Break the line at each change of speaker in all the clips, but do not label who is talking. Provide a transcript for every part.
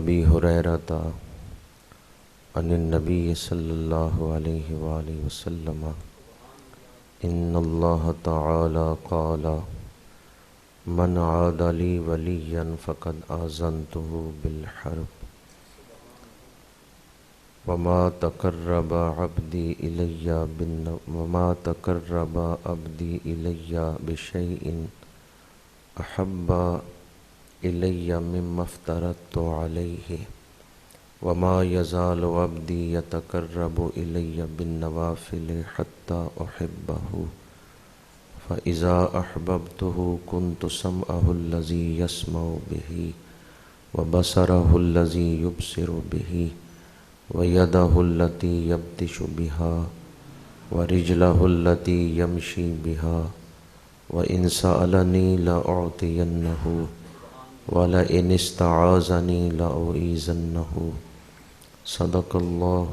أبي هريرة عن النبي صلى الله عليه وآله وسلم إن الله تعالى قال من عاد لي وليا فقد آذنته بالحرب وما تقرب عبدي إلي بشيء أحب إلي مما افترضت عليه وما يزال عبدي يتقرب إلي بالنوافل حتى أحبه فإذا أحببته كنت سمعه الذي يسمع به وبصره الذي يبصر به ويده التي يبطش بها ورجله التي يمشي بها وإن سألني لأعطينه ولئن استعاذني لأعيذنه صدق الله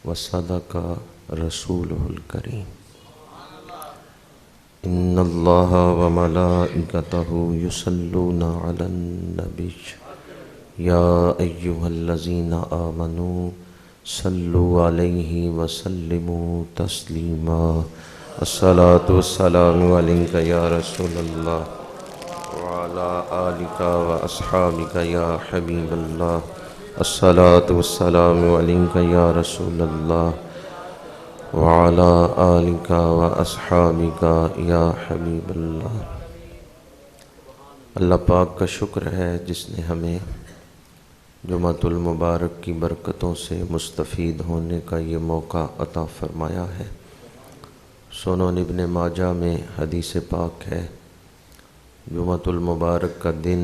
وصدق رسوله الكريم إن الله وملائكته يصلون على النبي يا أيها الذين آمنوا صلوا عليه وسلموا تسليما الصلاة والسلام عليك يا رسول الله وعلى آلك وأصحابك يا حبيب الله الصلاة والسلام عليك يا رسول الله وعلى آلك وأصحابك يا حبيب الله۔ اللہ پاک کا شکر ہے جس نے ہمیں جمعۃ المبارک کی برکتوں سے مستفید ہونے کا یہ موقع عطا فرمایا ہے۔ سنن ابن ماجہ میں حدیث پاک ہے، جمعۃ المبارک کا دن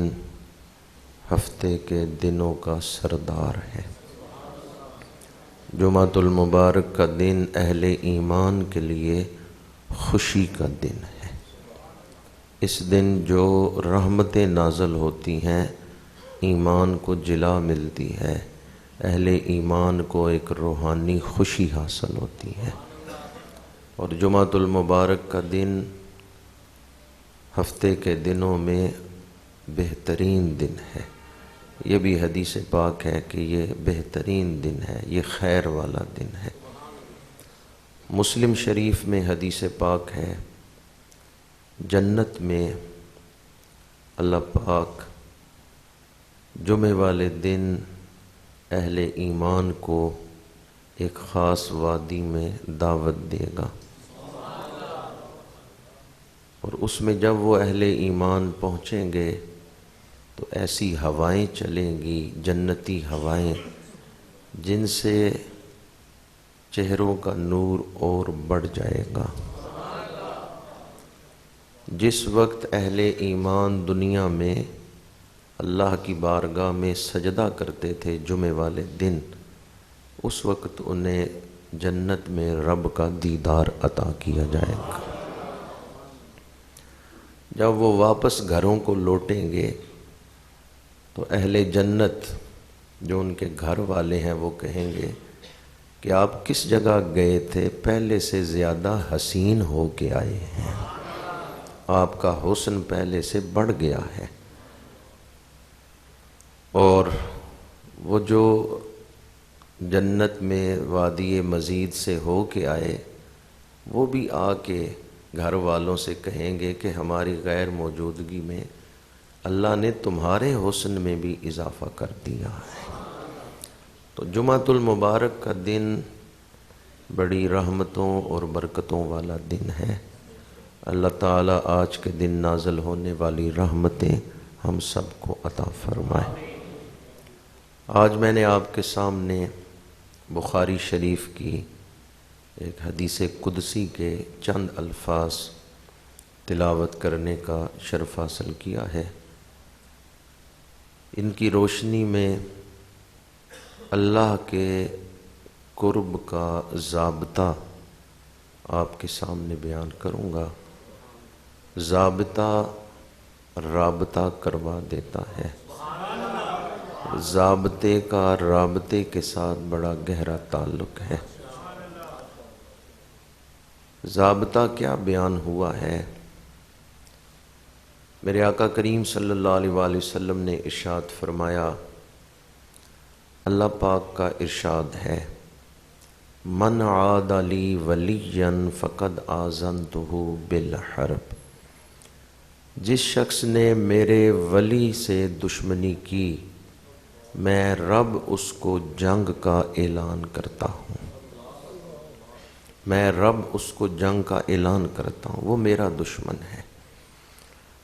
ہفتے کے دنوں کا سردار ہے۔ جمعۃ المبارک کا دن اہل ایمان کے لیے خوشی کا دن ہے۔ اس دن جو رحمتیں نازل ہوتی ہیں، ایمان کو جلا ملتی ہے، اہل ایمان کو ایک روحانی خوشی حاصل ہوتی ہے۔ اور جمعۃ المبارک کا دن ہفتے کے دنوں میں بہترین دن ہے۔ یہ بھی حدیث پاک ہے کہ یہ بہترین دن ہے، یہ خیر والا دن ہے۔ مسلم شریف میں حدیث پاک ہے، جنت میں اللہ پاک جمعے والے دن اہل ایمان کو ایک خاص وادی میں دعوت دے گا، اور اس میں جب وہ اہل ایمان پہنچیں گے تو ایسی ہوائیں چلیں گی، جنتی ہوائیں، جن سے چہروں کا نور اور بڑھ جائے گا۔ جس وقت اہل ایمان دنیا میں اللہ کی بارگاہ میں سجدہ کرتے تھے جمعے والے دن، اس وقت انہیں جنت میں رب کا دیدار عطا کیا جائے گا۔ جب وہ واپس گھروں کو لوٹیں گے تو اہل جنت جو ان کے گھر والے ہیں وہ کہیں گے کہ آپ کس جگہ گئے تھے، پہلے سے زیادہ حسین ہو کے آئے ہیں، آپ کا حسن پہلے سے بڑھ گیا ہے۔ اور وہ جو جنت میں وادی مزید سے ہو کے آئے، وہ بھی آ کے گھر والوں سے کہیں گے کہ ہماری غیر موجودگی میں اللہ نے تمہارے حسن میں بھی اضافہ کر دیا ہے۔ تو جمعۃ المبارک کا دن بڑی رحمتوں اور برکتوں والا دن ہے۔ اللہ تعالیٰ آج کے دن نازل ہونے والی رحمتیں ہم سب کو عطا فرمائے۔ آج میں نے آپ کے سامنے بخاری شریف کی ایک حدیث قدسی کے چند الفاظ تلاوت کرنے کا شرف حاصل کیا ہے۔ ان کی روشنی میں اللہ کے قرب کا ضابطہ آپ کے سامنے بیان کروں گا۔ ضابطہ رابطہ کروا دیتا ہے، ضابطے کا رابطے کے ساتھ بڑا گہرا تعلق ہے۔ ضابطہ کیا بیان ہوا ہے؟ میرے آقا کریم صلی اللہ علیہ وآلہ وسلم نے ارشاد فرمایا اللہ پاک کا ارشاد ہے، من عاد لی ولیا فقد آذنتہ بالحرب، جس شخص نے میرے ولی سے دشمنی کی میں رب اس کو جنگ کا اعلان کرتا ہوں، میں رب اس کو جنگ کا اعلان کرتا ہوں، وہ میرا دشمن ہے۔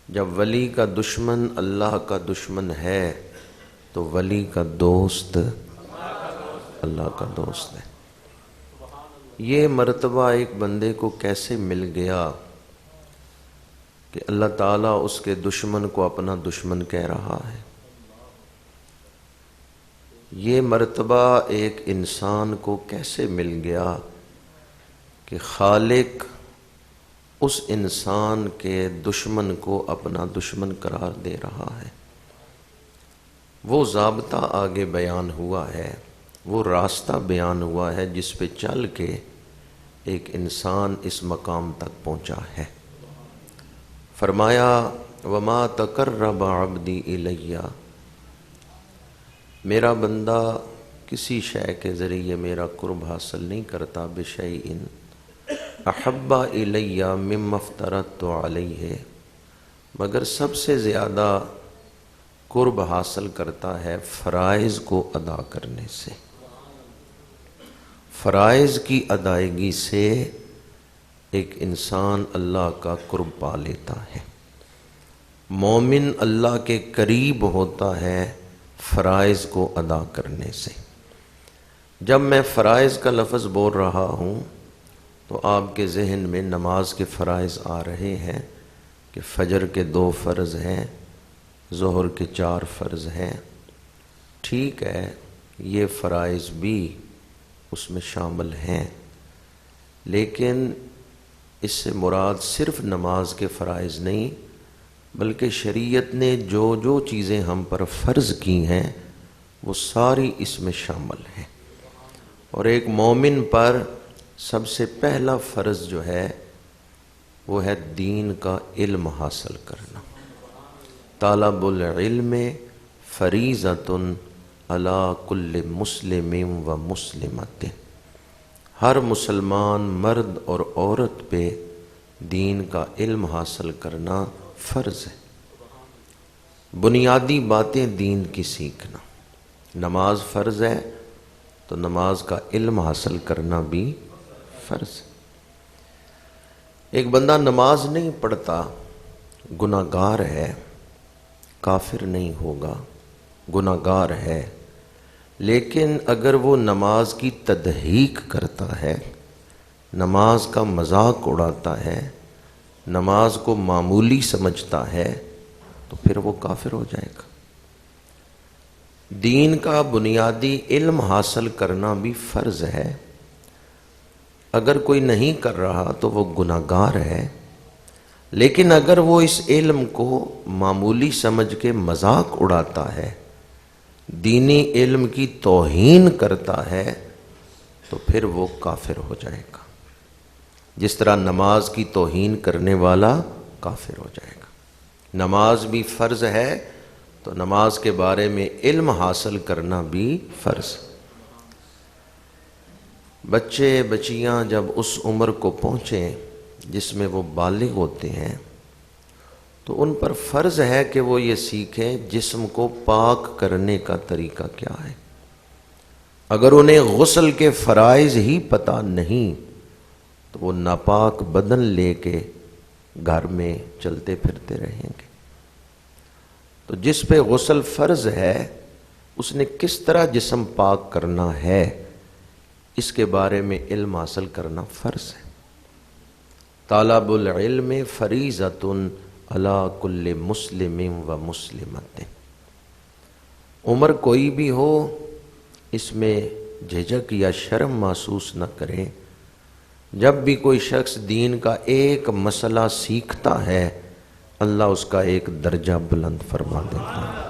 جب ولی کا دشمن اللہ کا دشمن ہے تو ولی کا دوست اللہ کا دوست ہے۔ یہ مرتبہ ایک بندے کو کیسے مل گیا کہ اللہ تعالیٰ اس کے دشمن کو اپنا دشمن کہہ رہا ہے؟ یہ مرتبہ ایک انسان کو کیسے مل گیا کہ خالق اس انسان کے دشمن کو اپنا دشمن قرار دے رہا ہے؟ وہ ضابطہ آگے بیان ہوا ہے، وہ راستہ بیان ہوا ہے جس پہ چل کے ایک انسان اس مقام تک پہنچا ہے۔ فرمایا وما تقرب عبدی الی، میرا بندہ کسی شے کے ذریعے میرا قرب حاصل نہیں کرتا، بشیء احب الی مما افترضت علیہ، مگر سب سے زیادہ قرب حاصل کرتا ہے فرائض کو ادا کرنے سے۔ فرائض کی ادائیگی سے ایک انسان اللہ کا قرب پا لیتا ہے۔ مومن اللہ کے قریب ہوتا ہے فرائض کو ادا کرنے سے۔ جب میں فرائض کا لفظ بول رہا ہوں تو آپ کے ذہن میں نماز کے فرائض آ رہے ہیں کہ فجر کے 2 فرض ہیں، ظہر کے 4 فرض ہیں۔ ٹھیک ہے، یہ فرائض بھی اس میں شامل ہیں، لیکن اس سے مراد صرف نماز کے فرائض نہیں، بلکہ شریعت نے جو جو چیزیں ہم پر فرض کی ہیں وہ ساری اس میں شامل ہیں۔ اور ایک مومن پر سب سے پہلا فرض جو ہے وہ ہے دین کا علم حاصل کرنا۔ طالب العلم فریضۃ علی کل مسلم و مسلمۃ، ہر مسلمان مرد اور عورت پہ دین کا علم حاصل کرنا فرض ہے۔ بنیادی باتیں دین کی سیکھنا، نماز فرض ہے تو نماز کا علم حاصل کرنا بھی فرض ہے۔ ایک بندہ نماز نہیں پڑھتا، گناہ گار ہے، کافر نہیں ہوگا، گناہ گار ہے، لیکن اگر وہ نماز کی تضحیق کرتا ہے، نماز کا مذاق اڑاتا ہے، نماز کو معمولی سمجھتا ہے، تو پھر وہ کافر ہو جائے گا۔ دین کا بنیادی علم حاصل کرنا بھی فرض ہے۔ اگر کوئی نہیں کر رہا تو وہ گناہ گار ہے، لیکن اگر وہ اس علم کو معمولی سمجھ کے مذاق اڑاتا ہے، دینی علم کی توہین کرتا ہے، تو پھر وہ کافر ہو جائے گا۔ جس طرح نماز کی توہین کرنے والا کافر ہو جائے گا۔ نماز بھی فرض ہے تو نماز کے بارے میں علم حاصل کرنا بھی فرض۔ بچے بچیاں جب اس عمر کو پہنچیں جس میں وہ بالغ ہوتے ہیں تو ان پر فرض ہے کہ وہ یہ سیکھیں جسم کو پاک کرنے کا طریقہ کیا ہے۔ اگر انہیں غسل کے فرائض ہی پتہ نہیں تو وہ ناپاک بدن لے کے گھر میں چلتے پھرتے رہیں گے۔ تو جس پہ غسل فرض ہے اس نے کس طرح جسم پاک کرنا ہے، اس کے بارے میں علم حاصل کرنا فرض ہے۔ طالب العلم فریضۃ علی کل مسلم و مسلمۃ، عمر کوئی بھی ہو اس میں جھجک یا شرم محسوس نہ کریں۔ جب بھی کوئی شخص دین کا ایک مسئلہ سیکھتا ہے اللہ اس کا ایک درجہ بلند فرما دیتا ہے۔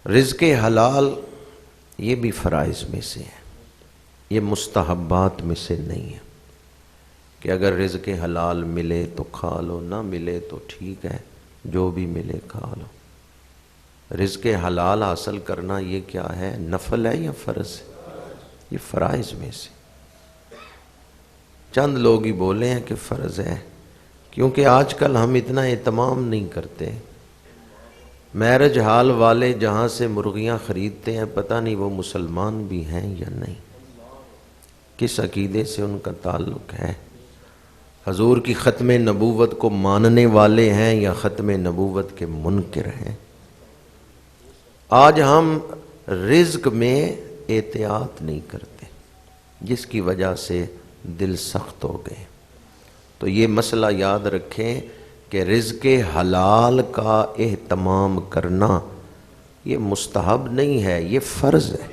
رزق حلال یہ بھی فرائض میں سے ہے، یہ مستحبات میں سے نہیں ہے کہ اگر رزق حلال ملے تو کھا لو، نہ ملے تو ٹھیک ہے، جو بھی ملے کھا لو۔ رزق حلال حاصل کرنا یہ کیا ہے؟ نفل ہے یا فرض ہے؟ یہ فرائض میں سے چند لوگ ہی بولے ہیں کہ فرض ہے، کیونکہ آج کل ہم اتنا اہتمام نہیں کرتے۔ میرج ہال والے جہاں سے مرغیاں خریدتے ہیں پتہ نہیں وہ مسلمان بھی ہیں یا نہیں، کس عقیدے سے ان کا تعلق ہے، حضور کی ختم نبوت کو ماننے والے ہیں یا ختم نبوت کے منکر ہیں۔ آج ہم رزق میں احتیاط نہیں کرتے، جس کی وجہ سے دل سخت ہو گئے۔ تو یہ مسئلہ یاد رکھیں کہ رزق حلال کا اہتمام کرنا یہ مستحب نہیں ہے، یہ فرض ہے۔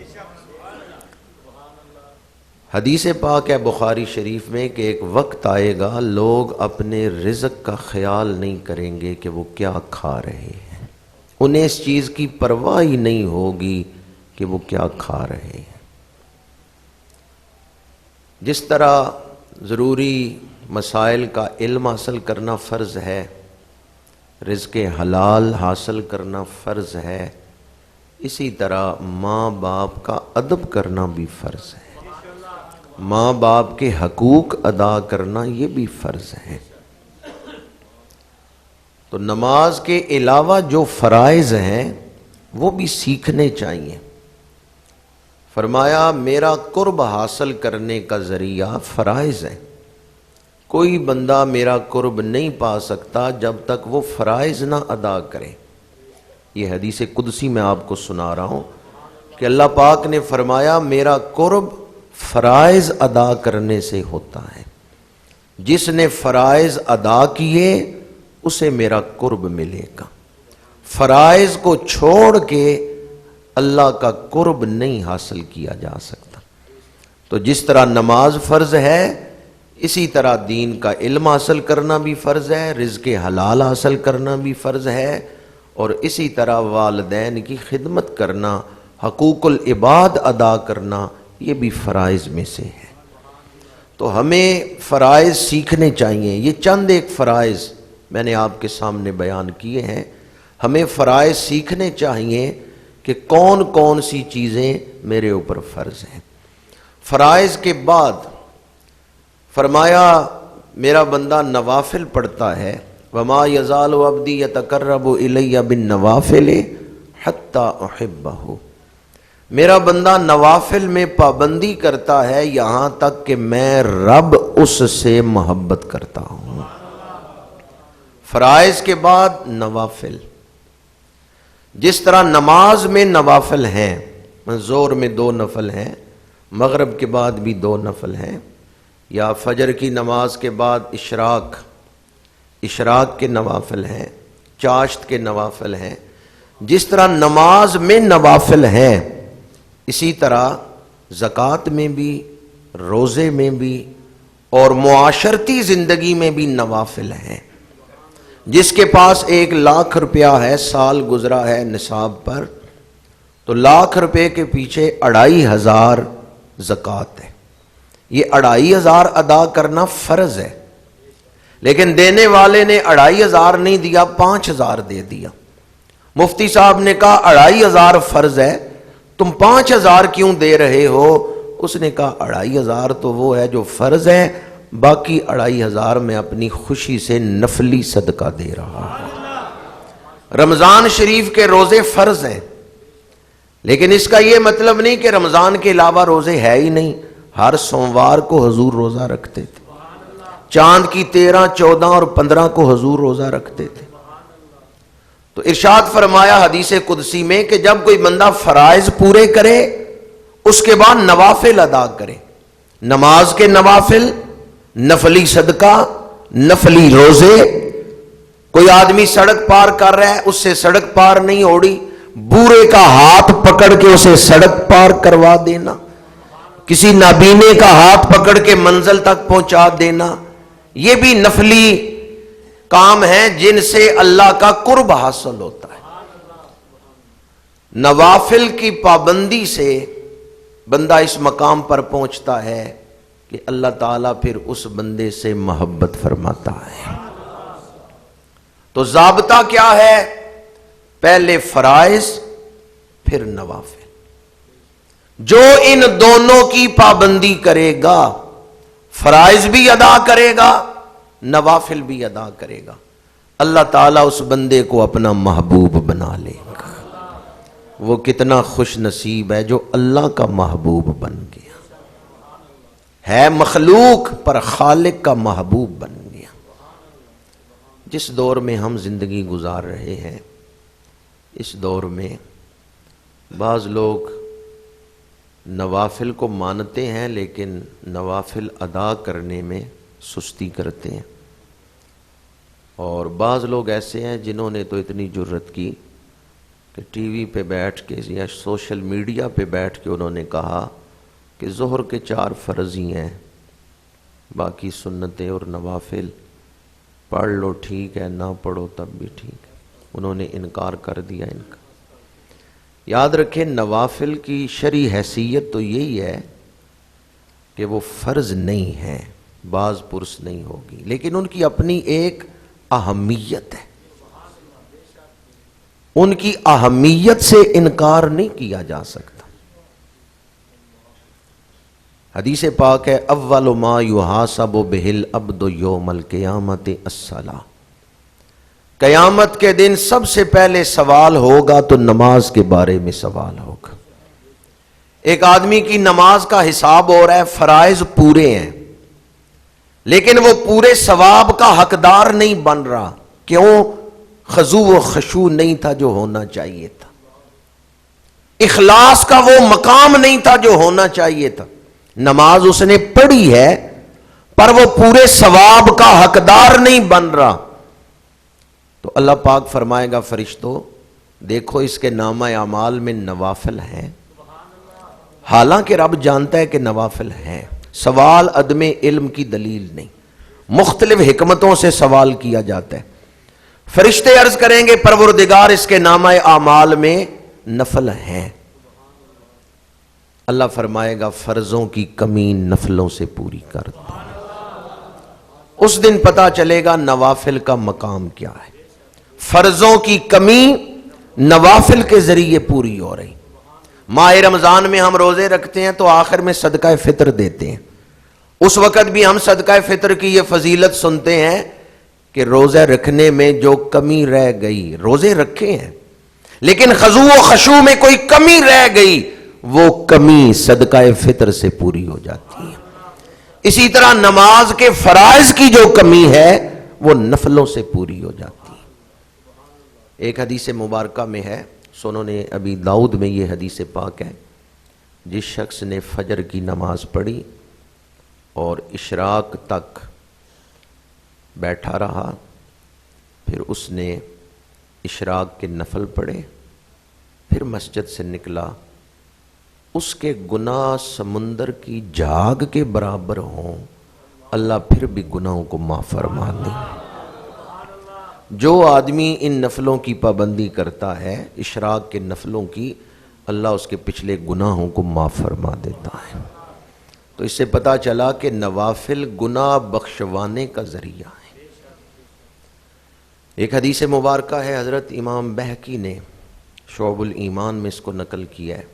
حدیث پاک ہے بخاری شریف میں کہ ایک وقت آئے گا لوگ اپنے رزق کا خیال نہیں کریں گے کہ وہ کیا کھا رہے ہیں، انہیں اس چیز کی پرواہ ہی نہیں ہوگی کہ وہ کیا کھا رہے ہیں۔ جس طرح ضروری مسائل کا علم حاصل کرنا فرض ہے، رزق حلال حاصل کرنا فرض ہے، اسی طرح ماں باپ کا ادب کرنا بھی فرض ہے، ماں باپ کے حقوق ادا کرنا یہ بھی فرض ہے۔ تو نماز کے علاوہ جو فرائض ہیں وہ بھی سیکھنے چاہیے۔ فرمایا میرا قرب حاصل کرنے کا ذریعہ فرائض ہے، کوئی بندہ میرا قرب نہیں پا سکتا جب تک وہ فرائض نہ ادا کرے۔ یہ حدیث قدسی میں آپ کو سنا رہا ہوں کہ اللہ پاک نے فرمایا میرا قرب فرائض ادا کرنے سے ہوتا ہے، جس نے فرائض ادا کیے اسے میرا قرب ملے گا۔ فرائض کو چھوڑ کے اللہ کا قرب نہیں حاصل کیا جا سکتا۔ تو جس طرح نماز فرض ہے اسی طرح دین کا علم حاصل کرنا بھی فرض ہے، رزق حلال حاصل کرنا بھی فرض ہے، اور اسی طرح والدین کی خدمت کرنا، حقوق العباد ادا کرنا یہ بھی فرائض میں سے ہے۔ تو ہمیں فرائض سیکھنے چاہیے۔ یہ چند ایک فرائض میں نے آپ کے سامنے بیان کیے ہیں، ہمیں فرائض سیکھنے چاہیے کہ کون کون سی چیزیں میرے اوپر فرض ہیں۔ فرائض کے بعد فرمایا میرا بندہ نوافل پڑھتا ہے، وما یزال عبدی یتقرب الی بالنوافل حتی احبہ، میرا بندہ نوافل میں پابندی کرتا ہے یہاں تک کہ میں رب اس سے محبت کرتا ہوں۔ فرائض کے بعد نوافل، جس طرح نماز میں نوافل ہیں، ظہر میں 2 نفل ہیں، مغرب کے بعد بھی 2 نفل ہیں، یا فجر کی نماز کے بعد اشراق کے نوافل ہیں، چاشت کے نوافل ہیں، جس طرح نماز میں نوافل ہیں اسی طرح زکوٰۃ میں بھی، روزے میں بھی، اور معاشرتی زندگی میں بھی نوافل ہیں۔ جس کے پاس 1 لاکھ روپیہ ہے، سال گزرا ہے نصاب پر، تو 1 لاکھ روپے کے پیچھے 2500 زکوٰۃ ہے۔ یہ 2500 ادا کرنا فرض ہے، لیکن دینے والے نے 2500 نہیں دیا، 5000 دے دیا۔ مفتی صاحب نے کہا 2500 فرض ہے، تم 5000 کیوں دے رہے ہو؟ اس نے کہا 2500 تو وہ ہے جو فرض ہے، باقی 2500 میں اپنی خوشی سے نفلی صدقہ دے رہا ہوں۔ رمضان شریف کے روزے فرض ہیں، لیکن اس کا یہ مطلب نہیں کہ رمضان کے علاوہ روزے ہے ہی نہیں۔ ہر سوموار کو حضور روزہ رکھتے تھے، چاند کی 13، 14 اور 15 کو حضور روزہ رکھتے تھے۔ تو ارشاد فرمایا حدیث قدسی میں کہ جب کوئی بندہ فرائض پورے کرے اس کے بعد نوافل ادا کرے، نماز کے نوافل، نفلی صدقہ، نفلی روزے۔ کوئی آدمی سڑک پار کر رہا ہے، اس سے سڑک پار نہیں ہوڑی، بورے کا ہاتھ پکڑ کے اسے سڑک پار کروا دینا، کسی نابینے کا ہاتھ پکڑ کے منزل تک پہنچا دینا، یہ بھی نفلی کام ہیں جن سے اللہ کا قرب حاصل ہوتا ہے۔ نوافل کی پابندی سے بندہ اس مقام پر پہنچتا ہے کہ اللہ تعالیٰ پھر اس بندے سے محبت فرماتا ہے۔ تو ضابطہ کیا ہے؟ پہلے فرائض پھر نوافل. جو ان دونوں کی پابندی کرے گا، فرائض بھی ادا کرے گا، نوافل بھی ادا کرے گا، اللہ تعالیٰ اس بندے کو اپنا محبوب بنا لے گا. وہ کتنا خوش نصیب ہے جو اللہ کا محبوب بن گیا، ہے مخلوق پر خالق کا محبوب بن گیا. جس دور میں ہم زندگی گزار رہے ہیں، اس دور میں بعض لوگ نوافل کو مانتے ہیں لیکن نوافل ادا کرنے میں سستی کرتے ہیں، اور بعض لوگ ایسے ہیں جنہوں نے تو اتنی جرت کی کہ ٹی وی پہ بیٹھ کے یا سوشل میڈیا پہ بیٹھ کے انہوں نے کہا کہ ظہر کے 4 فرض ہی ہیں، باقی سنتیں اور نوافل پڑھ لو ٹھیک ہے، نہ پڑھو تب بھی ٹھیک ہے. انہوں نے انکار کر دیا ان کا. یاد رکھیں نوافل کی شرعی حیثیت تو یہی ہے کہ وہ فرض نہیں ہے، بعض پرس نہیں ہوگی، لیکن ان کی اپنی ایک اہمیت ہے. ان کی اہمیت سے انکار نہیں کیا جا سکتا. حدیث پاک ہے اول ما یحاسب بہ العبد یوم القیامت الصلاۃ. قیامت کے دن سب سے پہلے سوال ہوگا تو نماز کے بارے میں سوال ہوگا. ایک آدمی کی نماز کا حساب ہو رہا ہے، فرائض پورے ہیں لیکن وہ پورے ثواب کا حقدار نہیں بن رہا. کیوں؟ خضوع و خشوع نہیں تھا جو ہونا چاہیے تھا، اخلاص کا وہ مقام نہیں تھا جو ہونا چاہیے تھا. نماز اس نے پڑھی ہے پر وہ پورے ثواب کا حقدار نہیں بن رہا. تو اللہ پاک فرمائے گا فرشتوں دیکھو اس کے نامہ اعمال میں نوافل ہیں، حالانکہ رب جانتا ہے کہ نوافل ہیں. سوال عدم علم کی دلیل نہیں، مختلف حکمتوں سے سوال کیا جاتا ہے. فرشتے عرض کریں گے پروردگار اس کے نامہ اعمال میں نفل ہیں. اللہ فرمائے گا فرضوں کی کمی نفلوں سے پوری کر دو. اس دن پتا چلے گا نوافل کا مقام کیا ہے. فرضوں کی کمی نوافل کے ذریعے پوری ہو رہی. ماہ رمضان میں ہم روزے رکھتے ہیں تو آخر میں صدقہ فطر دیتے ہیں. اس وقت بھی ہم صدقہ فطر کی یہ فضیلت سنتے ہیں کہ روزہ رکھنے میں جو کمی رہ گئی، روزے رکھے ہیں لیکن خضوع و خشوع میں کوئی کمی رہ گئی، وہ کمی صدقہ فطر سے پوری ہو جاتی ہے. اسی طرح نماز کے فرائض کی جو کمی ہے وہ نفلوں سے پوری ہو جاتی ہے. ایک حدیث مبارکہ میں ہے، سنن ابی داؤد میں یہ حدیث پاک ہے، جس شخص نے فجر کی نماز پڑھی اور اشراق تک بیٹھا رہا، پھر اس نے اشراق کے نفل پڑھے، پھر مسجد سے نکلا، اس کے گناہ سمندر کی جھاگ کے برابر ہوں، اللہ پھر بھی گناہوں کو معاف فرما دے. جو آدمی ان نفلوں کی پابندی کرتا ہے، اشراق کے نفلوں کی، اللہ اس کے پچھلے گناہوں کو معاف فرما دیتا ہے. تو اس سے پتا چلا کہ نوافل گناہ بخشوانے کا ذریعہ ہے. ایک حدیث مبارکہ ہے، حضرت امام بہقی نے شعب الایمان میں اس کو نقل کیا ہے.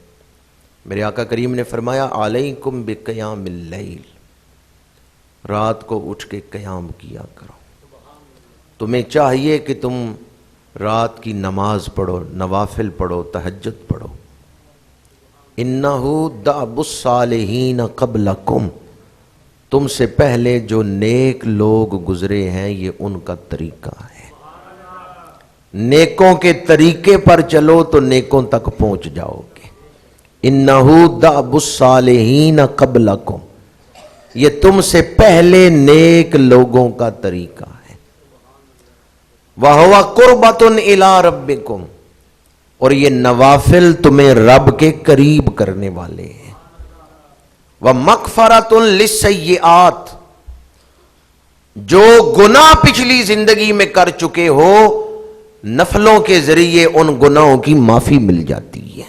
میرے آقا کریم نے فرمایا علیکم بقیام اللیل، رات کو اٹھ کے قیام کیا کرو. تمہیں چاہیے کہ تم رات کی نماز پڑھو، نوافل پڑھو، تہجد پڑھو. انہ دأب الصالحین قبلکم، تم سے پہلے جو نیک لوگ گزرے ہیں یہ ان کا طریقہ ہے. نیکوں کے طریقے پر چلو تو نیکوں تک پہنچ جاؤ گے. انہ دأب الصالحین قبلکم، یہ تم سے پہلے نیک لوگوں کا طریقہ ہے. وَهُوَ قُرْبَةٌ إِلَىٰ رَبِّكُمْ، اور یہ نوافل تمہیں رب کے قریب کرنے والے ہیں. وَمَغْفَرَةٌ لِلسَّيِّئَاتِ، جو گناہ پچھلی زندگی میں کر چکے ہو، نفلوں کے ذریعے ان گناہوں کی معافی مل جاتی ہے.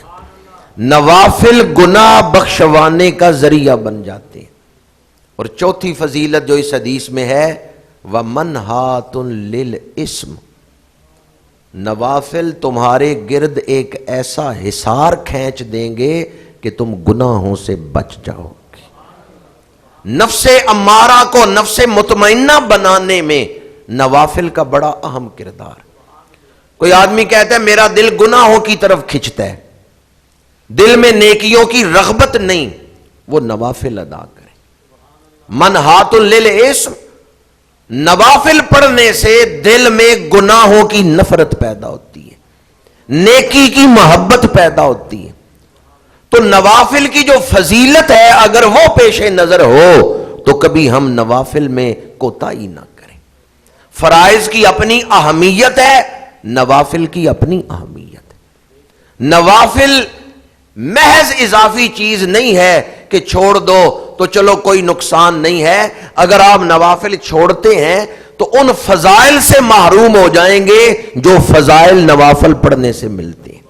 نوافل گناہ بخشوانے کا ذریعہ بن جاتے ہیں. اور چوتھی فضیلت جو اس حدیث میں ہے، وَمَنْہَاتٌ لِلْإِسْمِ، نوافل تمہارے گرد ایک ایسا حصار کھینچ دیں گے کہ تم گناہوں سے بچ جاؤ گے۔ نفس امارہ کو نفس مطمئنہ بنانے میں نوافل کا بڑا اہم کردار۔ کوئی آدمی کہتا ہے میرا دل گناہوں کی طرف کھنچتا ہے، دل میں نیکیوں کی رغبت نہیں، وہ نوافل ادا کرے۔ منہات للاسم، نوافل پڑھنے سے دل میں گناہوں کی نفرت پیدا ہوتی ہے، نیکی کی محبت پیدا ہوتی ہے۔ تو نوافل کی جو فضیلت ہے اگر وہ پیش نظر ہو تو کبھی ہم نوافل میں کوتاہی نہ کریں۔ فرائض کی اپنی اہمیت ہے، نوافل کی اپنی اہمیت ہے۔ نوافل محض اضافی چیز نہیں ہے کہ چھوڑ دو تو چلو کوئی نقصان نہیں ہے، اگر آپ نوافل چھوڑتے ہیں تو ان فضائل سے محروم ہو جائیں گے جو فضائل نوافل پڑھنے سے ملتے ہیں۔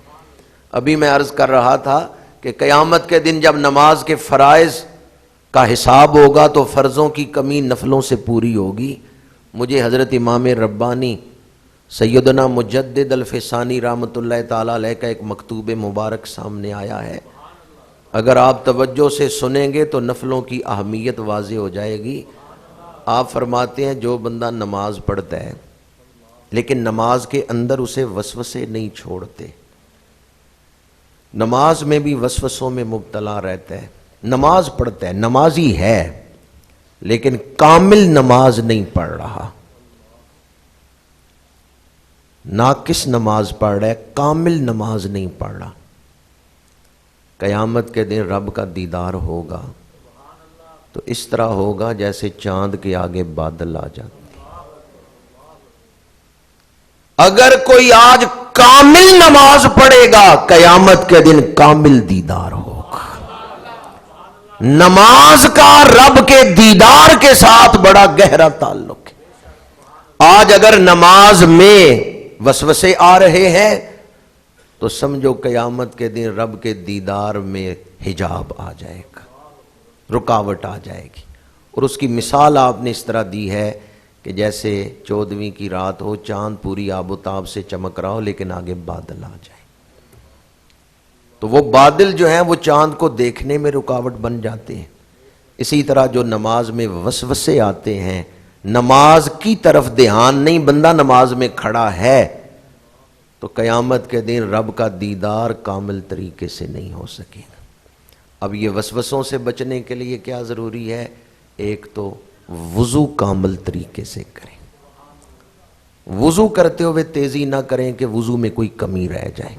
ابھی میں عرض کر رہا تھا کہ قیامت کے دن جب نماز کے فرائض کا حساب ہوگا تو فرضوں کی کمی نفلوں سے پوری ہوگی۔ مجھے حضرت امام ربانی سیدنا مجدد الفسانی رحمۃ اللہ تعالی علیہ کا ایک مکتوب مبارک سامنے آیا ہے، اگر آپ توجہ سے سنیں گے تو نفلوں کی اہمیت واضح ہو جائے گی۔ آپ فرماتے ہیں جو بندہ نماز پڑھتا ہے لیکن نماز کے اندر اسے وسوسے نہیں چھوڑتے، نماز میں بھی وسوسوں میں مبتلا رہتا ہے، نماز پڑھتا ہے، نمازی ہے لیکن کامل نماز نہیں پڑھ رہا، ناقص نماز پڑھ رہا ہے، کامل نماز نہیں پڑھ رہا، قیامت کے دن رب کا دیدار ہوگا تو اس طرح ہوگا جیسے چاند کے آگے بادل آ جاتے۔ اگر کوئی آج کامل نماز پڑھے گا قیامت کے دن کامل دیدار ہوگا۔ نماز کا رب کے دیدار کے ساتھ بڑا گہرا تعلق ہے۔ آج اگر نماز میں وسوسے آ رہے ہیں تو سمجھو قیامت کے دن رب کے دیدار میں حجاب آ جائے گا، رکاوٹ آ جائے گی۔ اور اس کی مثال آپ نے اس طرح دی ہے کہ جیسے 14ویں کی رات ہو، چاند پوری آب و تاب سے چمک رہا ہو لیکن آگے بادل آ جائے، تو وہ بادل جو ہیں وہ چاند کو دیکھنے میں رکاوٹ بن جاتے ہیں۔ اسی طرح جو نماز میں وسوسے آتے ہیں، نماز کی طرف دھیان نہیں، بندہ نماز میں کھڑا ہے تو قیامت کے دن رب کا دیدار کامل طریقے سے نہیں ہو سکے گا۔ اب یہ وسوسوں سے بچنے کے لیے کیا ضروری ہے؟ ایک تو وضو کامل طریقے سے کریں، وضو کرتے ہوئے تیزی نہ کریں کہ وضو میں کوئی کمی رہ جائے،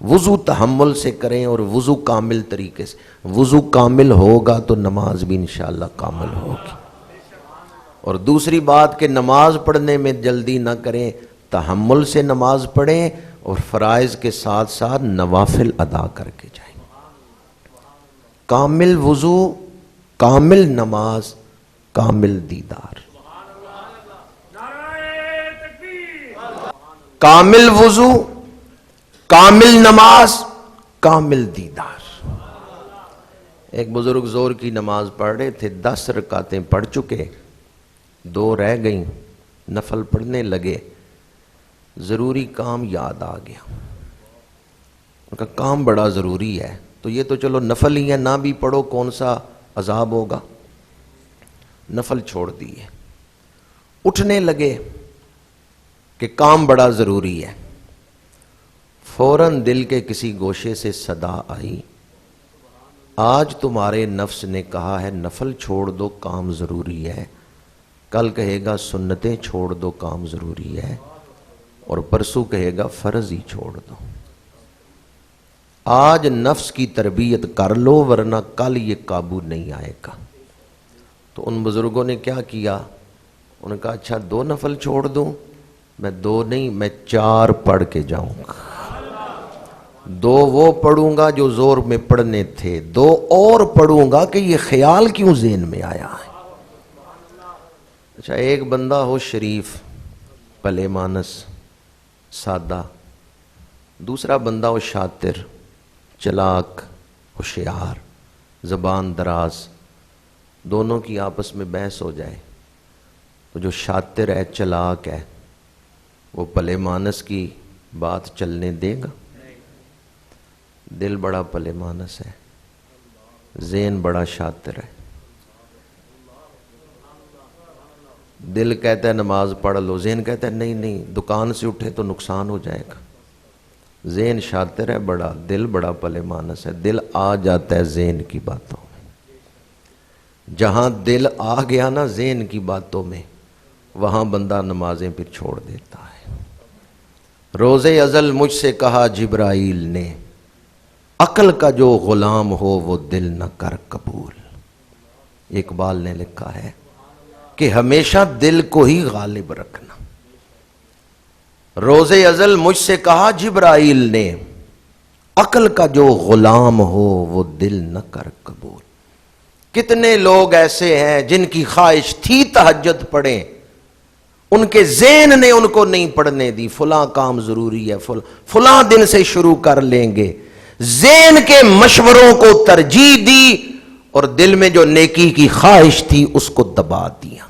وضو تحمل سے کریں اور وضو کامل طریقے سے۔ وضو کامل ہوگا تو نماز بھی انشاءاللہ کامل ہوگی۔ اور دوسری بات کہ نماز پڑھنے میں جلدی نہ کریں، تحمل سے نماز پڑھیں اور فرائض کے ساتھ ساتھ نوافل ادا کر کے جائیں۔ کامل وضو، کامل نماز، کامل دیدار۔ کامل وضو، کامل نماز، کامل دیدار۔ ایک بزرگ زور کی نماز پڑھ رہے تھے، 10 رکعتیں پڑھ چکے، 2 رہ گئیں، نفل پڑھنے لگے، ضروری کام یاد آ گیا، ان کا کام بڑا ضروری ہے، تو یہ تو چلو نفل ہی ہے، نہ بھی پڑھو کون سا عذاب ہوگا، نفل چھوڑ دیے، اٹھنے لگے کہ کام بڑا ضروری ہے، فوراً دل کے کسی گوشے سے صدا آئی، آج تمہارے نفس نے کہا ہے نفل چھوڑ دو کام ضروری ہے، کل کہے گا سنتیں چھوڑ دو کام ضروری ہے، اور پرسوں کہے گا فرض ہی چھوڑ دو۔ آج نفس کی تربیت کر لو ورنہ کل یہ قابو نہیں آئے گا۔ تو ان بزرگوں نے کیا کیا؟ انہوں نے کہا اچھا 2 نفل چھوڑ دوں، میں 2 نہیں میں 4 پڑھ کے جاؤں گا، 2 وہ پڑھوں گا جو زور میں پڑھنے تھے، 2 اور پڑھوں گا کہ یہ خیال کیوں ذہن میں آیا ہے۔ اچھا ایک بندہ ہو شریف، پلے مانس، سادہ، دوسرا بندہ ہو شاطر، چلاک، ہوشیار، زبان دراز، دونوں کی آپس میں بحث ہو جائے تو جو شاطر ہے، چلاک ہے، وہ پلے مانس کی بات چلنے دے گا؟ دل بڑا پلے مانس ہے، ذہن بڑا شاطر ہے۔ دل کہتا ہے نماز پڑھ لو، ذہن کہتا ہے نہیں نہیں دکان سے اٹھے تو نقصان ہو جائے گا۔ ذہن شاطر ہے بڑا، دل بڑا پلے مانس ہے، دل آ جاتا ہے ذہن کی باتوں میں۔ جہاں دل آ گیا نا ذہن کی باتوں میں، وہاں بندہ نمازیں پھر چھوڑ دیتا ہے۔ روز ازل مجھ سے کہا جبرائیل نے، عقل کا جو غلام ہو وہ دل نہ کر قبول۔ اقبال نے لکھا ہے کہ ہمیشہ دل کو ہی غالب رکھنا۔ روز ازل مجھ سے کہا جبرائیل نے، عقل کا جو غلام ہو وہ دل نہ کر قبول۔ کتنے لوگ ایسے ہیں جن کی خواہش تھی تہجد پڑھیں، ان کے ذہن نے ان کو نہیں پڑھنے دی، فلاں کام ضروری ہے، فلاں دن سے شروع کر لیں گے، ذہن کے مشوروں کو ترجیح دی اور دل میں جو نیکی کی خواہش تھی اس کو دبا دیا۔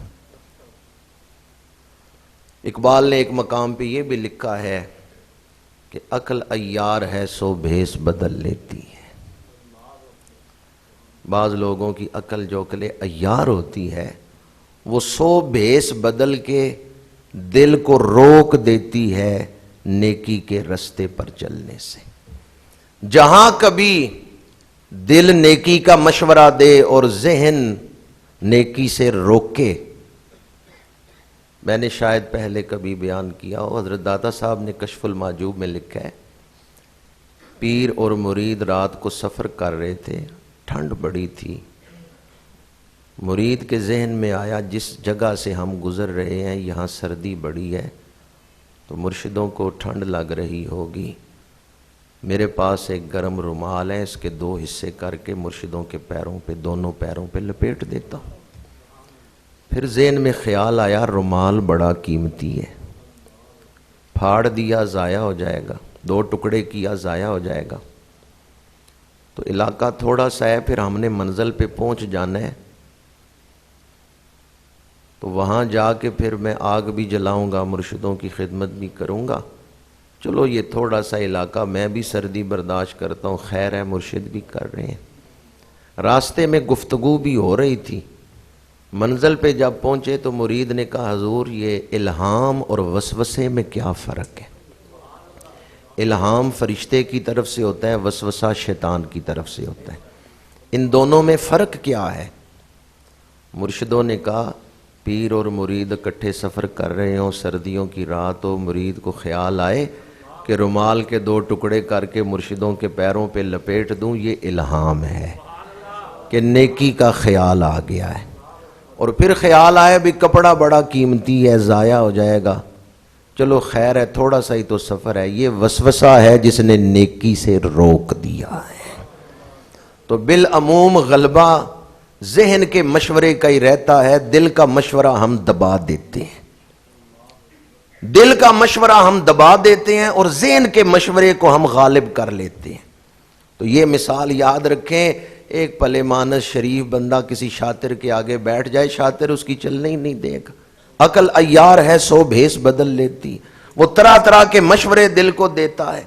اقبال نے ایک مقام پہ یہ بھی لکھا ہے کہ عقل عیار ہے سو بھیس بدل لیتی ہے۔ بعض لوگوں کی عقل جو عقل عیار ہوتی ہے وہ سو بھیس بدل کے دل کو روک دیتی ہے نیکی کے رستے پر چلنے سے۔ جہاں کبھی دل نیکی کا مشورہ دے اور ذہن نیکی سے روکے، میں نے شاید پہلے کبھی بیان کیا ہو، حضرت داتا صاحب نے کشف المحجوب میں لکھا ہے، پیر اور مرید رات کو سفر کر رہے تھے، ٹھنڈ بڑی تھی، مرید کے ذہن میں آیا جس جگہ سے ہم گزر رہے ہیں یہاں سردی بڑی ہے تو مرشدوں کو ٹھنڈ لگ رہی ہوگی، میرے پاس ایک گرم رومال ہے، اس کے دو حصے کر کے مرشدوں کے پیروں پہ، دونوں پیروں پہ لپیٹ دیتا ہوں۔ پھر ذہن میں خیال آیا رومال بڑا قیمتی ہے، پھاڑ دیا ضائع ہو جائے گا، دو ٹکڑے کیا ضائع ہو جائے گا، تو علاقہ تھوڑا سا ہے، پھر ہم نے منزل پہ پہنچ جانا ہے، تو وہاں جا کے پھر میں آگ بھی جلاؤں گا، مرشدوں کی خدمت بھی کروں گا، چلو یہ تھوڑا سا علاقہ میں بھی سردی برداشت کرتا ہوں، خیر ہے مرشد بھی کر رہے ہیں۔ راستے میں گفتگو بھی ہو رہی تھی، منزل پہ جب پہنچے تو مرید نے کہا حضور یہ الہام اور وسوسے میں کیا فرق ہے؟ الہام فرشتے کی طرف سے ہوتا ہے، وسوسہ شیطان کی طرف سے ہوتا ہے، ان دونوں میں فرق کیا ہے؟ مرشدوں نے کہا پیر اور مرید اکٹھے سفر کر رہے ہوں، سردیوں کی رات ہو، مرید کو خیال آئے کہ رومال کے دو ٹکڑے کر کے مرشدوں کے پیروں پہ لپیٹ دوں، یہ الہام ہے کہ نیکی کا خیال آ گیا ہے، اور پھر خیال آیا بھی کپڑا بڑا قیمتی ہے ضائع ہو جائے گا، چلو خیر ہے تھوڑا سا ہی تو سفر ہے، یہ وسوسہ ہے جس نے نیکی سے روک دیا ہے۔ تو بالعموم غلبہ ذہن کے مشورے کا ہی رہتا ہے، دل کا مشورہ ہم دبا دیتے ہیں، دل کا مشورہ ہم دبا دیتے ہیں اور ذہن کے مشورے کو ہم غالب کر لیتے ہیں۔ تو یہ مثال یاد رکھیں، ایک پلے مانس شریف بندہ کسی شاطر کے آگے بیٹھ جائے، شاطر اس کی چلنے ہی نہیں دے گا۔ عقل عیار ہے سو بھیس بدل لیتی، وہ طرح طرح کے مشورے دل کو دیتا ہے۔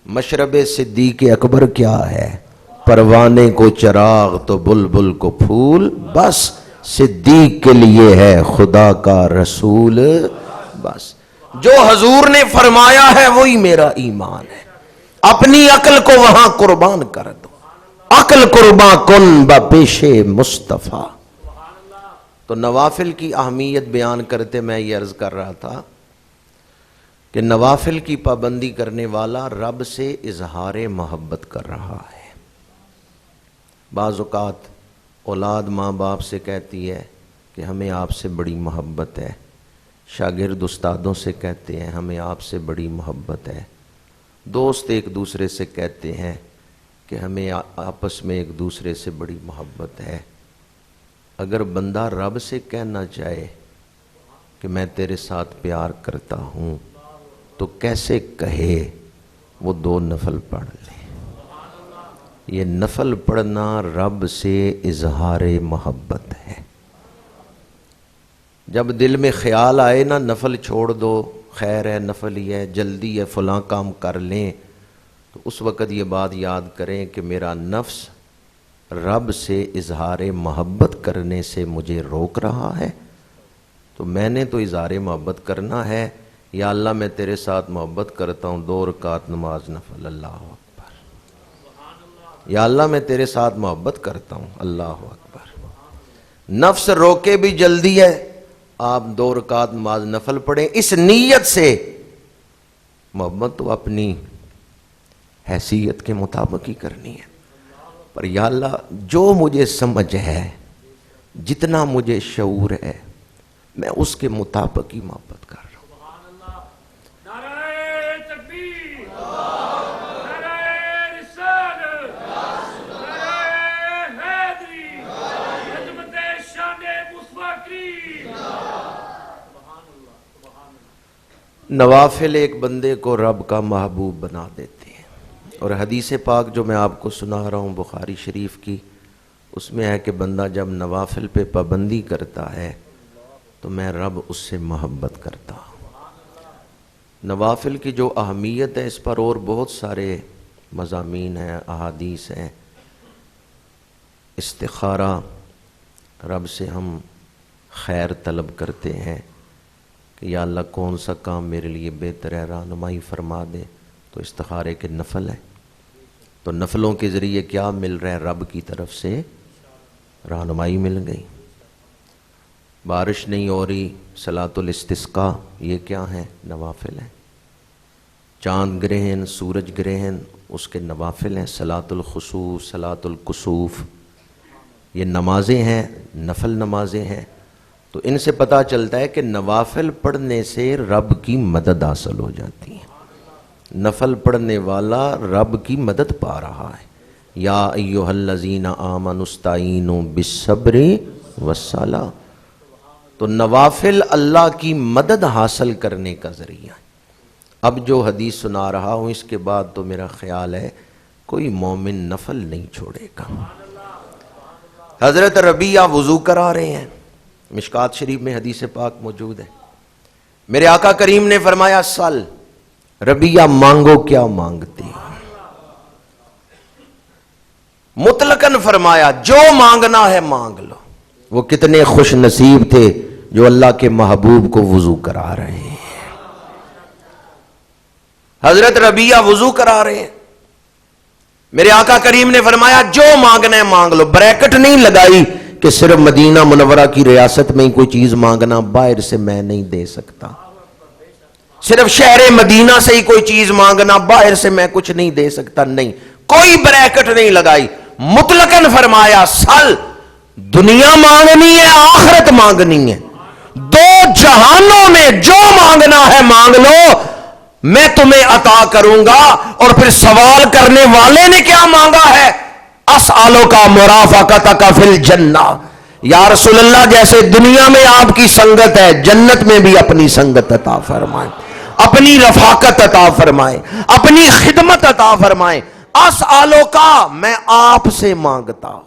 مشرب صدیق اکبر کیا ہے؟ پروانے کو چراغ تو بلبل کو پھول، بس صدیق کے لیے ہے خدا کا رسول، بس جو حضور نے فرمایا ہے وہی میرا ایمان ہے، اپنی عقل کو وہاں قربان کر دو، عقل قربان کن با پیش مصطفیٰ۔ تو نوافل کی اہمیت بیان کرتے میں یہ عرض کر رہا تھا کہ نوافل کی پابندی کرنے والا رب سے اظہار محبت کر رہا ہے۔ بعض اوقات اولاد ماں باپ سے کہتی ہے کہ ہمیں آپ سے بڑی محبت ہے، شاگرد استادوں سے کہتے ہیں ہمیں آپ سے بڑی محبت ہے، دوست ایک دوسرے سے کہتے ہیں کہ ہمیں آپس میں ایک دوسرے سے بڑی محبت ہے۔ اگر بندہ رب سے کہنا چاہے کہ میں تیرے ساتھ پیار کرتا ہوں تو کیسے کہے؟ وہ دو نفل پڑھ لے۔ یہ نفل پڑھنا رب سے اظہار محبت ہے۔ جب دل میں خیال آئے نا نفل چھوڑ دو، خیر ہے، نفل ہی ہے، جلدی ہے، فلاں کام کر لیں، تو اس وقت یہ بات یاد کریں کہ میرا نفس رب سے اظہار محبت کرنے سے مجھے روک رہا ہے، تو میں نے تو اظہار محبت کرنا ہے۔ یا اللہ میں تیرے ساتھ محبت کرتا ہوں، 2 رکعت نماز نفل، اللہ اکبر۔ یا اللہ میں تیرے ساتھ محبت کرتا ہوں، اللہ اکبر۔ نفس روکے بھی جلدی ہے، آپ 2 رکعت نماز نفل پڑھیں اس نیت سے، محبت تو اپنی حیثیت کے مطابق ہی کرنی ہے، پر یا اللہ جو مجھے سمجھ ہے، جتنا مجھے شعور ہے، میں اس کے مطابق ہی محبت کر رہا ہوں۔ نوافل ایک بندے کو رب کا محبوب بنا دیتے ہیں، اور حدیث پاک جو میں آپ کو سنا رہا ہوں بخاری شریف کی، اس میں ہے کہ بندہ جب نوافل پہ پابندی کرتا ہے تو میں رب اس سے محبت کرتا ہوں۔ نوافل کی جو اہمیت ہے اس پر اور بہت سارے مضامین ہیں، احادیث ہیں۔ استخارہ، رب سے ہم خیر طلب کرتے ہیں کہ یا اللہ کون سا کام میرے لیے بہتر ہے، رہنمائی فرما دے، تو استخارے کے نفل ہے، تو نفلوں کے ذریعے کیا مل رہا ہے؟ رب کی طرف سے رہنمائی مل گئی۔ بارش نہیں ہو رہی، صلاۃ الاستسقاء، یہ کیا ہیں؟ نوافل ہیں۔ چاند گرہن، سورج گرہن، اس کے نوافل ہیں۔ صلاۃ الخسوف، صلاۃ الکسوف، یہ نمازیں ہیں، نفل نمازیں ہیں۔ تو ان سے پتہ چلتا ہے کہ نوافل پڑھنے سے رب کی مدد حاصل ہو جاتی ہے، نفل پڑھنے والا رب کی مدد پا رہا ہے۔ یا ایھا الذین آمنوا استعینوا بالصبر والصلاۃ، تو نوافل اللہ کی مدد حاصل کرنے کا ذریعہ ہے۔ اب جو حدیث سنا رہا ہوں اس کے بعد تو میرا خیال ہے کوئی مومن نفل نہیں چھوڑے گا۔ حضرت ربیعہ وضو کرا رہے ہیں، مشکات شریف میں حدیث پاک موجود ہے۔ میرے آقا کریم نے فرمایا سل، ربیعہ مانگو کیا مانگتے ہو؟ مطلقاً فرمایا جو مانگنا ہے مانگ لو۔ وہ کتنے خوش نصیب تھے جو اللہ کے محبوب کو وضو کرا رہے ہیں۔ حضرت ربیعہ وضو کرا رہے ہیں، میرے آقا کریم نے فرمایا جو مانگنا ہے مانگ لو۔ بریکٹ نہیں لگائی کہ صرف مدینہ منورہ کی ریاست میں ہی کوئی چیز مانگنا، باہر سے میں نہیں دے سکتا۔ صرف شہر مدینہ سے ہی کوئی چیز مانگنا، باہر سے میں کچھ نہیں دے سکتا، نہیں، کوئی بریکٹ نہیں لگائی، مطلقاً فرمایا سل، دنیا مانگنی ہے، آخرت مانگنی ہے، 2 جہانوں میں جو مانگنا ہے مانگ لو، میں تمہیں عطا کروں گا۔ اور پھر سوال کرنے والے نے کیا مانگا ہے؟ اسالو کا مرافقتک فی الجنہ، یا رسول اللہ جیسے دنیا میں آپ کی سنگت ہے، جنت میں بھی اپنی سنگت عطا فرمائیں، اپنی رفاقت عطا فرمائیں، اپنی خدمت عطا فرمائیں۔ اسالو کا، میں آپ سے مانگتا ہوں۔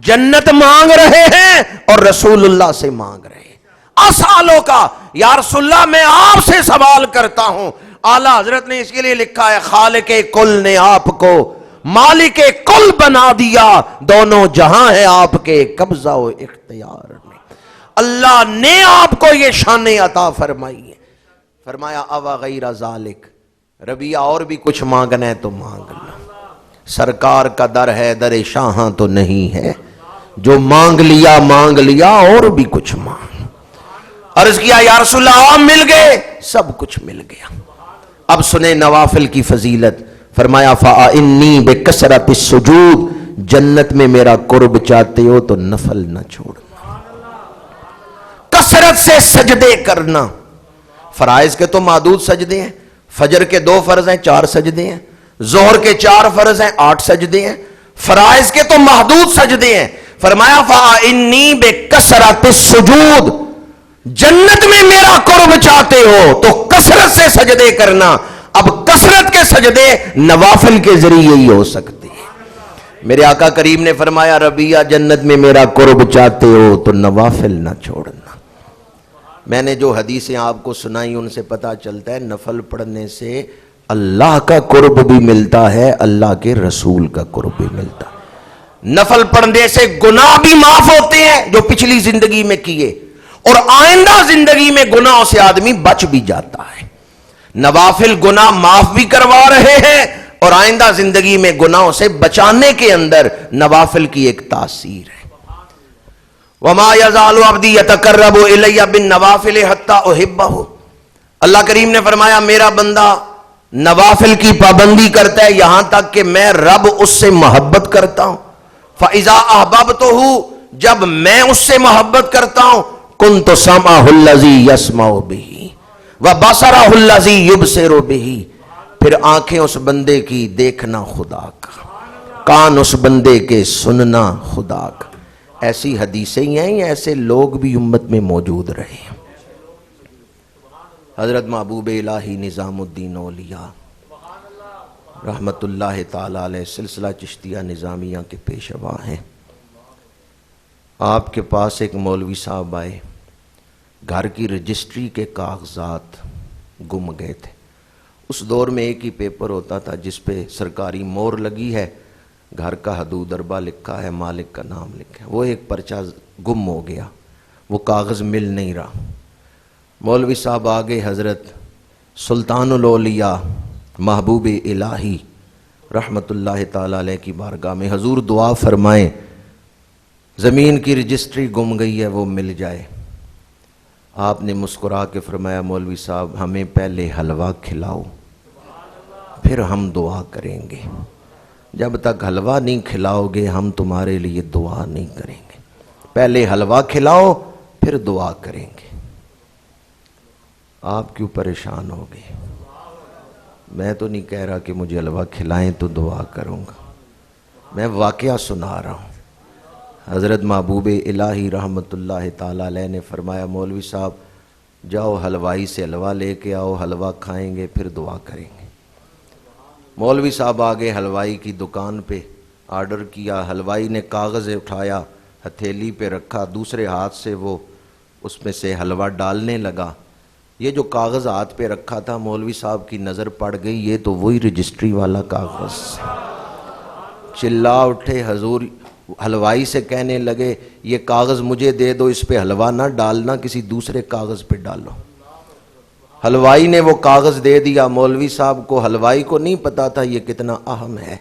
جنت مانگ رہے ہیں اور رسول اللہ سے مانگ رہے ہیں۔ اسالو کا، یا رسول اللہ میں آپ سے سوال کرتا ہوں۔ اعلیٰ حضرت نے اس کے لیے لکھا ہے خالق کل نے آپ کو مالک کل بنا دیا، دونوں جہاں ہیں آپ کے قبضہ و اختیار میں۔ اللہ نے آپ کو یہ شان عطا فرمائی ہے۔ فرمایا اوا غیر ذالک، ربیعہ اور بھی کچھ مانگنا ہے تو مانگ لو، سرکار کا در ہے، در شاہاں تو نہیں ہے، جو مانگ لیا اور بھی کچھ مانگ۔ عرض کیا یا رسول اللہ آپ مل گئے، سب کچھ مل گیا۔ اب سنیں نوافل کی فضیلت۔ فرمایا فَإِنِّي بِكَثْرَةِ السُّجُودِ، جنت میں میرا قرب چاہتے ہو تو نفل نہ چھوڑنا، کثرت سے سجدے کرنا۔ فرائض کے تو محدود سجدے ہیں، فجر کے 2 فرض ہیں، 4 سجدے ہیں، ظہر کے 4 فرض ہیں، 8 سجدے ہیں، فرائض کے تو محدود سجدے ہیں۔ فرمایا فَإِنِّي بِكَثْرَةِ السُّجُودِ، جنت میں میرا قرب چاہتے ہو تو کثرت سے سجدے کرنا۔ اب کثرت کے سجدے نوافل کے ذریعے ہی ہو سکتے ہیں۔ میرے آقا کریم نے فرمایا ربیعہ جنت میں میرا قرب چاہتے ہو تو نوافل نہ چھوڑنا۔ میں نے جو حدیثیں آپ کو سنائی ان سے پتہ چلتا ہے نفل پڑھنے سے اللہ کا قرب بھی ملتا ہے، اللہ کے رسول کا قرب بھی ملتا ہے۔ نفل پڑھنے سے گناہ بھی معاف ہوتے ہیں جو پچھلی زندگی میں کیے، اور آئندہ زندگی میں گناہوں سے آدمی بچ بھی جاتا ہے۔ نوافل گناہ معاف بھی کروا رہے ہیں اور آئندہ زندگی میں گناہوں سے بچانے کے اندر نوافل کی ایک تاثیر ہے۔ وَمَا يَزَالُ عَبْدِي يَتَقَرَّبُ إِلَيَّ بِالنَّوَافِلِ حَتَّى أُحِبَّهُ، اللہ کریم نے فرمایا میرا بندہ نوافل کی پابندی کرتا ہے یہاں تک کہ میں رب اس سے محبت کرتا ہوں۔ فَإِذَا أَحْبَبْتُهُ، جب میں اس سے محبت کرتا ہوں، كُنْتُ سَمْعَهُ الَّذِي يَسْمَعُ بِهِ وَبَصَرَهُ الَّذِي يُبْصِرُ بِهِ، پھر آنکھیں اس بندے کی دیکھنا خدا کا، کان اس بندے کے سننا خدا کا۔ ایسی حدیثیں ہی ہیں یا ایسے لوگ بھی امت میں موجود رہے ہیں؟ حضرت محبوب الہی نظام الدین اولیاء رحمت اللہ تعالی علیہ سلسلہ چشتیہ نظامیہ کے پیشوا ہیں۔ آپ کے پاس ایک مولوی صاحب آئے، گھر کی رجسٹری کے کاغذات گم گئے تھے۔ اس دور میں ایک ہی پیپر ہوتا تھا جس پہ سرکاری مور لگی ہے، گھر کا حدود اربا لکھا ہے، مالک کا نام لکھا ہے۔ وہ ایک پرچہ گم ہو گیا، وہ کاغذ مل نہیں رہا۔ مولوی صاحب آگے حضرت سلطان الاولیاء محبوب الہی رحمت اللہ تعالی علیہ کی بارگاہ میں، حضور دعا فرمائیں زمین کی رجسٹری گم گئی ہے وہ مل جائے۔ آپ نے مسکرا کے فرمایا مولوی صاحب ہمیں پہلے حلوہ کھلاؤ پھر ہم دعا کریں گے، جب تک حلوہ نہیں کھلاؤ گے ہم تمہارے لیے دعا نہیں کریں گے، پہلے حلوہ کھلاؤ پھر دعا کریں گے۔ آپ کیوں پریشان ہو گئے؟ میں تو نہیں کہہ رہا کہ مجھے حلوہ کھلائیں تو دعا کروں گا، میں واقعہ سنا رہا ہوں۔ حضرت محبوب الہی رحمت اللہ تعالی علیہ نے فرمایا مولوی صاحب جاؤ حلوائی سے حلوہ لے کے آؤ، حلوہ کھائیں گے پھر دعا کریں گے۔ مولوی صاحب آگے حلوائی کی دکان پہ آرڈر کیا، حلوائی نے کاغذ اٹھایا ہتھیلی پہ رکھا، دوسرے ہاتھ سے وہ اس میں سے حلوہ ڈالنے لگا۔ یہ جو کاغذ ہاتھ پہ رکھا تھا مولوی صاحب کی نظر پڑ گئی یہ تو وہی رجسٹری والا کاغذ۔ چلا اٹھے حضور، حلوائی سے کہنے لگے یہ کاغذ مجھے دے دو، اس پہ حلوہ نہ ڈالنا، کسی دوسرے کاغذ پہ ڈالو۔ حلوائی نے وہ کاغذ دے دیا، مولوی صاحب کو، حلوائی کو نہیں پتا تھا یہ کتنا اہم ہے۔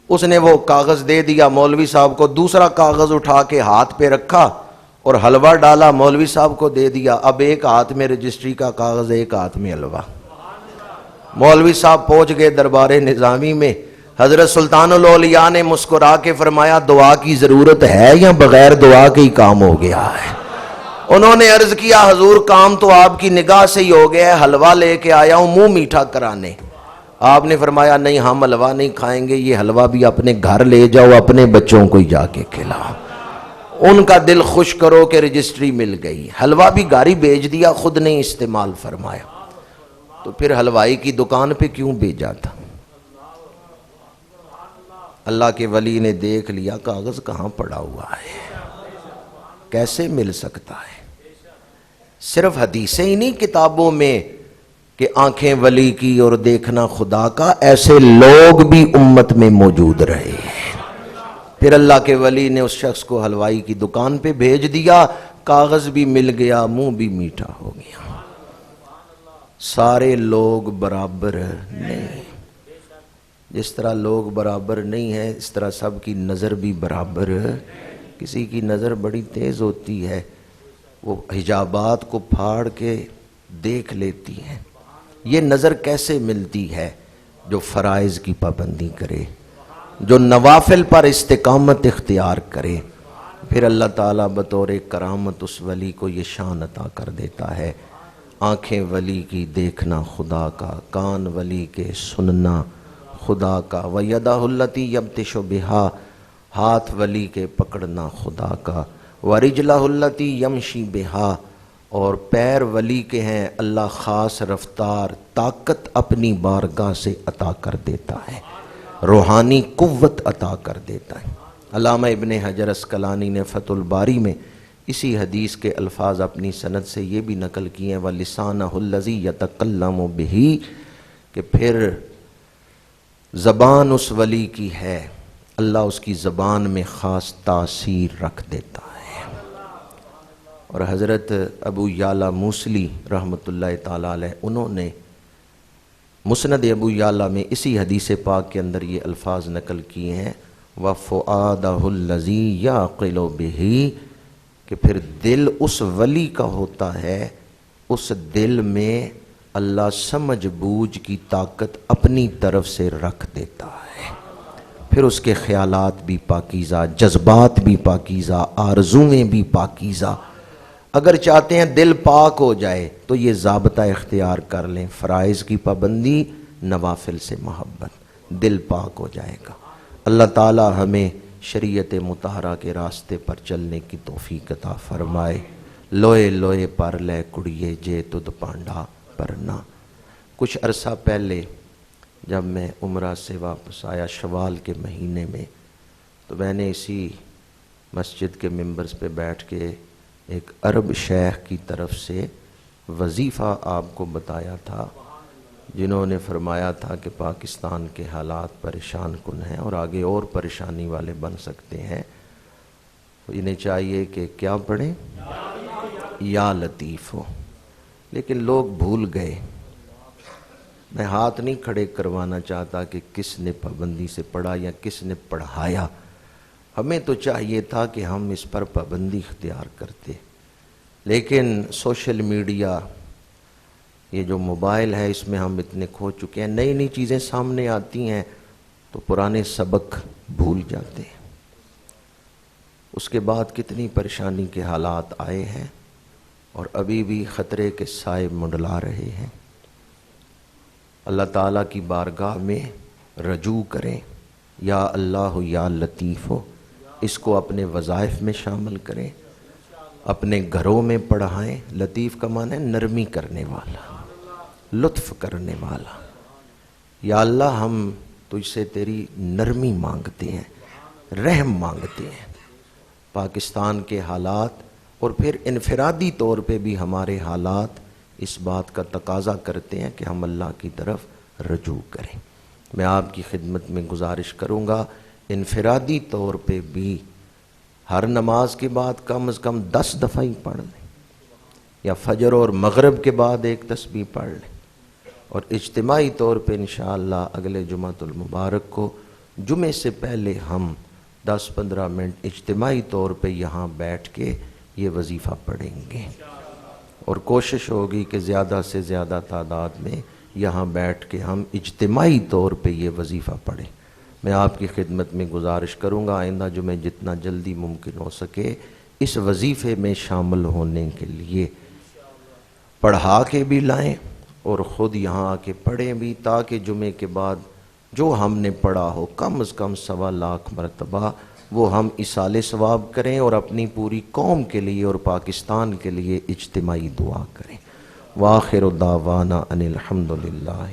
اس نے وہ کاغذ دے دیا مولوی صاحب کو، دوسرا کاغذ اٹھا کے ہاتھ پہ رکھا اور حلوہ ڈالا، مولوی صاحب کو دے دیا۔ اب ایک ہاتھ میں رجسٹری کا کاغذ، ایک ہاتھ میں حلوہ۔ مولوی صاحب پہنچ گئے دربار نظامی میں، حضرت سلطان الاولیاء نے مسکرا کے فرمایا دعا کی ضرورت ہے یا بغیر دعا کے ہی کام ہو گیا ہے؟ انہوں نے عرض کیا حضور کام تو آپ کی نگاہ سے ہی ہو گیا ہے، حلوہ لے کے آیا ہوں منہ میٹھا کرانے۔ آپ نے فرمایا نہیں ہم حلوہ نہیں کھائیں گے، یہ حلوہ بھی اپنے گھر لے جاؤ، اپنے بچوں کو ہی جا کے کھلاؤ، ان کا دل خوش کرو کہ رجسٹری مل گئی۔ حلوہ بھی گاڑی بھیج دیا، خود نہیں استعمال فرمایا، تو پھر حلوائی کی دکان پہ کیوں بھیجا تھا؟ اللہ کے ولی نے دیکھ لیا کاغذ کہاں پڑا ہوا ہے، کیسے مل سکتا ہے؟ صرف حدیثیں ہی نہیں کتابوں میں کہ آنکھیں ولی کی اور دیکھنا خدا کا، ایسے لوگ بھی امت میں موجود رہے ہیں۔ پھر اللہ کے ولی نے اس شخص کو حلوائی کی دکان پہ بھیج دیا، کاغذ بھی مل گیا، منہ بھی میٹھا ہو گیا۔ سارے لوگ برابر نہیں، جس طرح لوگ برابر نہیں ہیں اس طرح سب کی نظر بھی برابر، کسی کی نظر بڑی تیز ہوتی ہے، وہ حجابات کو پھاڑ کے دیکھ لیتی ہیں۔ یہ نظر کیسے ملتی ہے؟ جو فرائض کی پابندی کرے، جو نوافل پر استقامت اختیار کرے، پھر اللہ تعالیٰ بطور کرامت اس ولی کو یہ شان عطا کر دیتا ہے۔ آنکھیں ولی کی دیکھنا خدا کا، کان ولی کے سننا خدا کا، وَيَدَهُ الَّتِي يَبْطِشُ بِهَا، ہاتھ ولی کے پکڑنا خدا کا، وَرِجْلَهُ الَّتِي يَمْشِي بِهَا، اور پیر ولی کے ہیں، اللہ خاص رفتار طاقت اپنی بارگاہ سے عطا کر دیتا ہے، روحانی قوت عطا کر دیتا ہے۔ علامہ ابن حجر اسقلانی نے فتح الباری میں اسی حدیث کے الفاظ اپنی سند سے یہ بھی نقل کیے ہیں وَلِسَانَهُ الَّذِي يَتَكَلَّمُ بِهِ، کہ پھر زبان اس ولی کی ہے، اللہ اس کی زبان میں خاص تاثیر رکھ دیتا ہے۔ اور حضرت ابو یعلا موصلی رحمۃ اللہ تعالی علیہ انہوں نے مسند ابو یعلا میں اسی حدیث پاک کے اندر یہ الفاظ نقل کیے ہیں وَفُؤَادَهُ الَّذِي يَعْقِلُ بِهِ، کہ پھر دل اس ولی کا ہوتا ہے، اس دل میں اللہ سمجھ بوجھ کی طاقت اپنی طرف سے رکھ دیتا ہے، پھر اس کے خیالات بھی پاکیزہ، جذبات بھی پاکیزہ، آرزویں بھی پاکیزہ۔ اگر چاہتے ہیں دل پاک ہو جائے تو یہ ضابطہ اختیار کر لیں، فرائض کی پابندی، نوافل سے محبت، دل پاک ہو جائے گا۔ اللہ تعالی ہمیں شریعت مطہرہ کے راستے پر چلنے کی توفیق عطا فرمائے۔ لوئے لوئے پر لے کڑیے جے تد پانڈا پرنا۔ کچھ عرصہ پہلے جب میں عمرہ سے واپس آیا شوال کے مہینے میں، تو میں نے اسی مسجد کے ممبرز پہ بیٹھ کے ایک عرب شیخ کی طرف سے وظیفہ آپ کو بتایا تھا، جنہوں نے فرمایا تھا کہ پاکستان کے حالات پریشان کن ہیں اور آگے اور پریشانی والے بن سکتے ہیں، انہیں چاہیے کہ کیا پڑھیں؟ یا لطیف ہو۔ لیکن لوگ بھول گئے۔ میں ہاتھ نہیں کھڑے کروانا چاہتا کہ کس نے پابندی سے پڑھا یا کس نے پڑھایا، ہمیں تو چاہیے تھا کہ ہم اس پر پابندی اختیار کرتے، لیکن سوشل میڈیا، یہ جو موبائل ہے، اس میں ہم اتنے کھو چکے ہیں، نئی نئی چیزیں سامنے آتی ہیں تو پرانے سبق بھول جاتے ہیں۔ اس کے بعد کتنی پریشانی کے حالات آئے ہیں اور ابھی بھی خطرے کے سائے منڈلا رہے ہیں۔ اللہ تعالیٰ کی بارگاہ میں رجوع کریں، یا اللہ یا لطیف ہو، اس کو اپنے وظائف میں شامل کریں، اپنے گھروں میں پڑھائیں۔ لطیف کا معنی ہے نرمی کرنے والا، لطف کرنے والا۔ یا اللہ ہم تجھ سے تیری نرمی مانگتے ہیں، رحم مانگتے ہیں۔ پاکستان کے حالات اور پھر انفرادی طور پہ بھی ہمارے حالات اس بات کا تقاضا کرتے ہیں کہ ہم اللہ کی طرف رجوع کریں۔ میں آپ کی خدمت میں گزارش کروں گا، انفرادی طور پہ بھی ہر نماز کے بعد کم از کم 10 دفعہ ہی پڑھ لیں، یا فجر اور مغرب کے بعد ایک تسبیح پڑھ لیں، اور اجتماعی طور پہ انشاءاللہ اگلے جمعۃ المبارک کو جمعے سے پہلے ہم 10-15 منٹ اجتماعی طور پہ یہاں بیٹھ کے یہ وظیفہ پڑھیں گے، اور کوشش ہوگی کہ زیادہ سے زیادہ تعداد میں یہاں بیٹھ کے ہم اجتماعی طور پہ یہ وظیفہ پڑھیں۔ میں آپ کی خدمت میں گزارش کروں گا آئندہ جمعے جتنا جلدی ممکن ہو سکے اس وظیفے میں شامل ہونے کے لیے پڑھا کے بھی لائیں اور خود یہاں آ کے پڑھیں بھی، تاکہ جمعے کے بعد جو ہم نے پڑھا ہو کم از کم 1.25 لاکھ مرتبہ وہ ہم اصالِ ثواب کریں اور اپنی پوری قوم کے لیے اور پاکستان کے لیے اجتماعی دعا کریں۔ وآخر دعوانا ان الحمد للہ۔